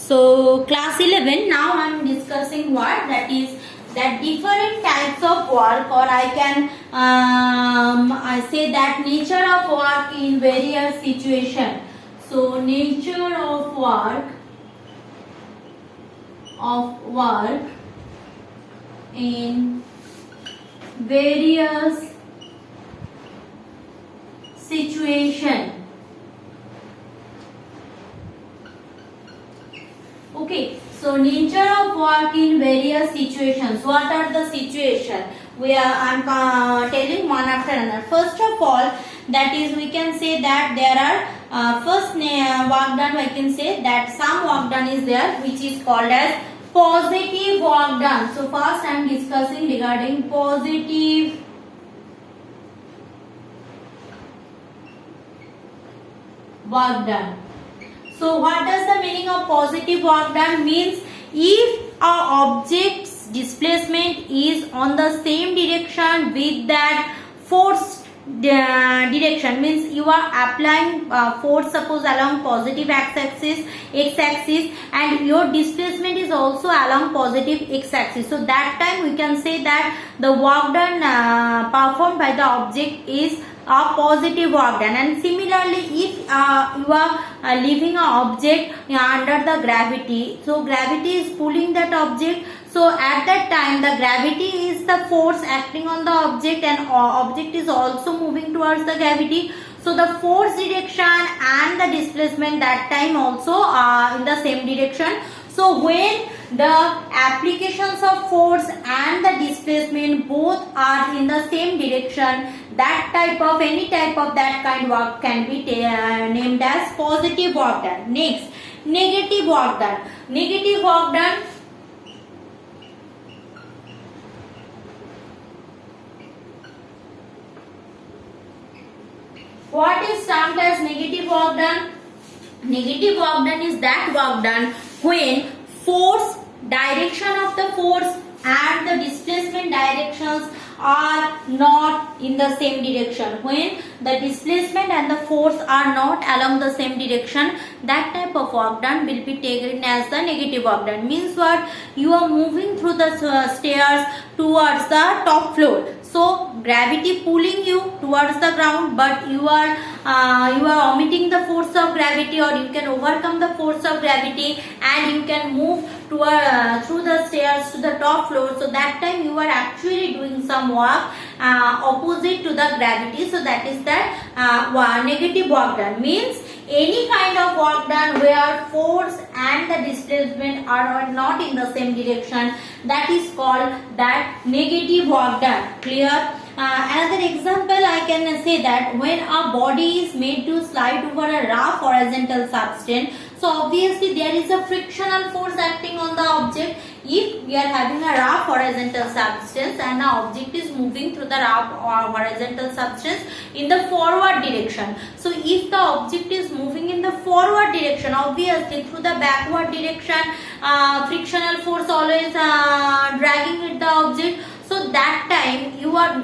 So class 11, now I am discussing what that is that different types of work, or I can I say that nature of work in various situations. So nature of work in various situation. Okay, so nature of work in various situations. What are the situations? I'm telling one after another. First of all, that is we can say that there are first work done. I can say that some work done is there, which is called as positive work done. So first I am discussing regarding positive work done. So what does the meaning of positive work done means? If a object's displacement is on the same direction with that force direction, means you are applying force suppose along positive x-axis and your displacement is also along positive x-axis. So that time we can say that the work done performed by the object is a positive work done. And similarly, if you are leaving an object under the gravity, so gravity is pulling that object, so at that time the gravity is the force acting on the object and object is also moving towards the gravity. So the force direction and the displacement that time also in the same direction. So when the applications of force and the displacement both are in the same direction, that type of any type of that kind work can be named as positive work done. Next, negative work done. Negative work done. What is termed as negative work done? Negative work done is that work done when force, direction of the force and the displacement directions are not in the same direction. When the displacement and the force are not along the same direction, that type of work done will be taken as the negative work done. Means what? You are moving through the stairs towards the top floor. So gravity pulling you towards the ground, but you are omitting the force of gravity, or you can overcome the force of gravity and you can move through the stairs to the top floor. So that time you are actually doing some work opposite to the gravity. So that is that negative work done. Means any kind of work done where force and the displacement are not in the same direction, that is called that negative work done. Clear? Another example I can say that when a body is made to slide over a rough horizontal substance, so obviously there is a frictional force acting on the object. If we are having a rough horizontal substance and the object is moving through the rough horizontal substance in the forward direction, so if the object is moving in the forward direction, obviously through the backward direction frictional force always dragging at the object. So that time you are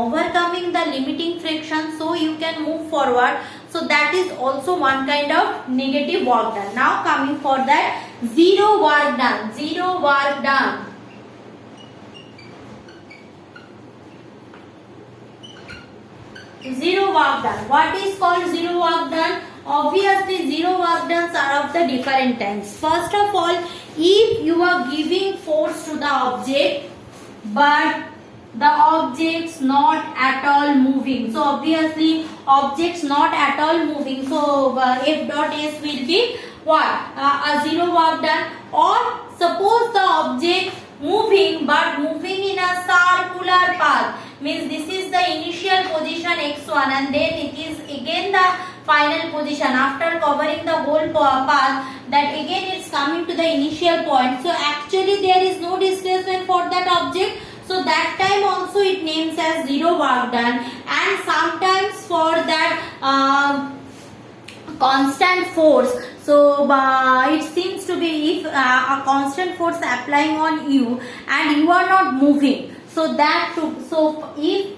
overcoming the limiting friction, so you can move forward. So that is also one kind of negative work done. Now coming for that zero work done. Zero work done. Zero work done. What is called zero work done? Obviously zero work done are of the different types. First of all, if you are giving force to the object but the objects not at all moving, so obviously objects not at all moving, so F dot S will be what? A zero work done. Or suppose the object moving but moving in a circular path, means this is the initial position x1 and then it is again the final position after covering the whole path, that again it's coming to the initial point. So actually there is no displacement for that object. So that time also it names as zero work done. And sometimes for that constant force, so it seems to be if a constant force applying on you and you are not moving, so that so if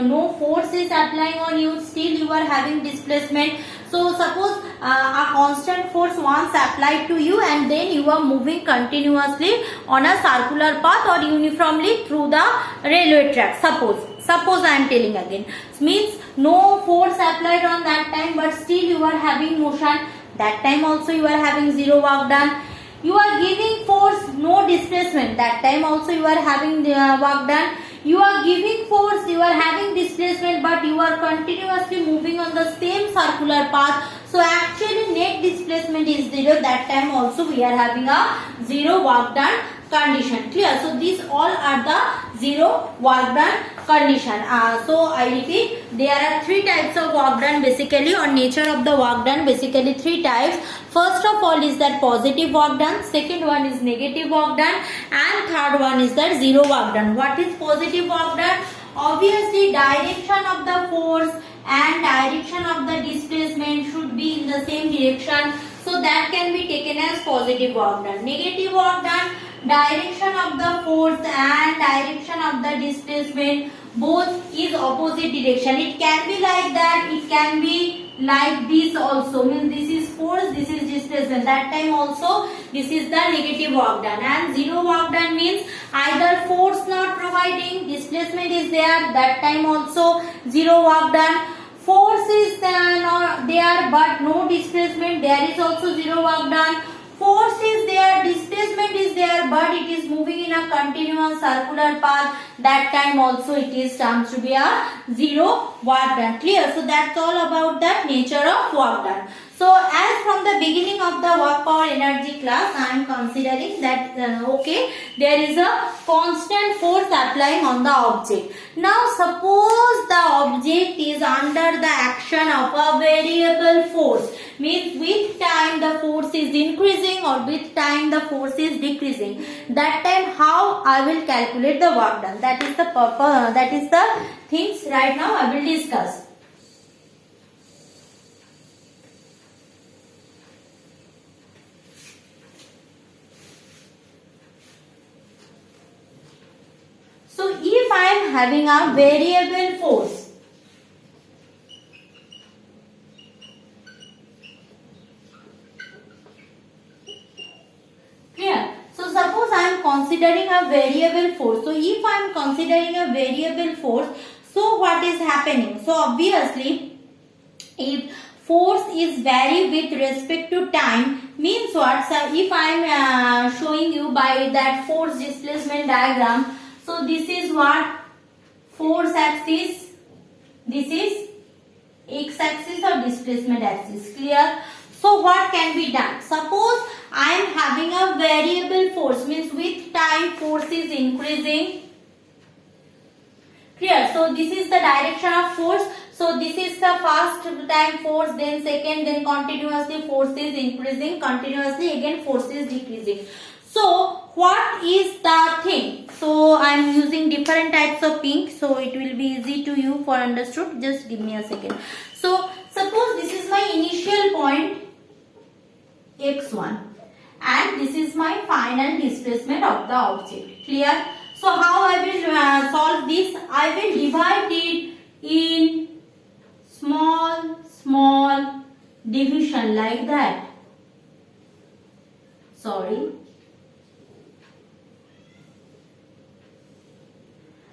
no force is applying on you, still you are having displacement. So suppose a constant force once applied to you and then you are moving continuously on a circular path or uniformly through the railway track. Suppose I am telling again, means no force applied on that time, but still you are having motion. That time also you are having zero work done. You are giving force, no displacement. That time also you are having work done. You are giving force, you are having displacement, but you are continuously moving on the same circular path. So actually net displacement is zero. That time also we are having a zero work done condition. Clear? So these all are the zero work done condition. So I repeat, there are three types of work done basically, or nature of the work done basically three types. First of all is that positive work done, second one is negative work done, and third one is that zero work done. What is positive work done? Obviously direction of the force and direction of the displacement should be in the same direction, so that can be taken as positive work done. Negative work done, direction of the force and direction of the displacement both is opposite direction. It can be like that, it can be like this also, means this is force, this is displacement. That time also this is the negative work done. And zero work done means either force not providing, displacement is there, that time also zero work done. Force is there but no displacement, there is also zero work done. Force is there, displacement is there, but it is moving in a continuous circular path. That time also it is termed to be a zero work done. Clear? So that's all about that nature of work done. So as from the beginning of the work power energy class, I am considering that okay, there is a constant force applying on the object. Now suppose the object is under the action of a variable force, means with time the force is increasing or with time the force is decreasing. That time how I will calculate the work done? That is the purpose, that is the things right now I will discuss. So if I am having a variable force, clear? So suppose I am considering a variable force. So if I am considering a variable force, so what is happening? So obviously if force is vary with respect to time, means what? So if I am showing you by that force displacement diagram, so this is what? Force axis, this is x axis or displacement axis. Clear? So what can be done? Suppose I am having a variable force, means with time force is increasing. Clear? So this is the direction of force. So this is the first time force, then second, then continuously force is increasing, continuously again force is decreasing. So what is the thing? So I am using different types of pink, so it will be easy to you for understood. Just give me a second. So suppose this is my initial point x1 and this is my final displacement of the object. Clear? So how I will solve this? I will divide it in small division like that. Sorry.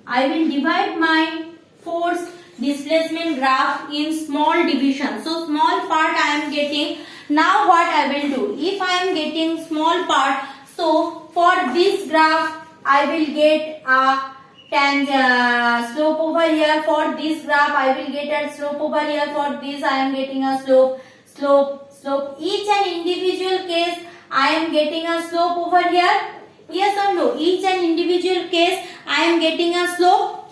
I will divide my force displacement graph in small division. So small part I am getting. Now what I will do? If I am getting small part, so for this graph I will get a slope over here. For this graph I will get a slope over here. For this I am getting a slope. Each and individual case I am getting a slope over here. Yes or no? Each and individual case I am getting a slope.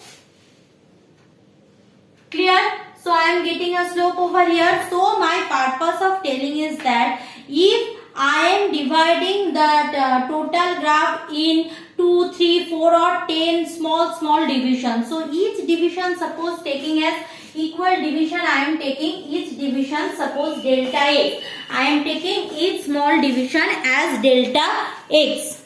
Clear? So I am getting a slope over here. So my purpose of telling is that if I am dividing the total graph in 2, 3, 4 or 10 small divisions. So each division suppose taking as equal division, I am taking each division suppose delta x. I am taking each small division as delta x.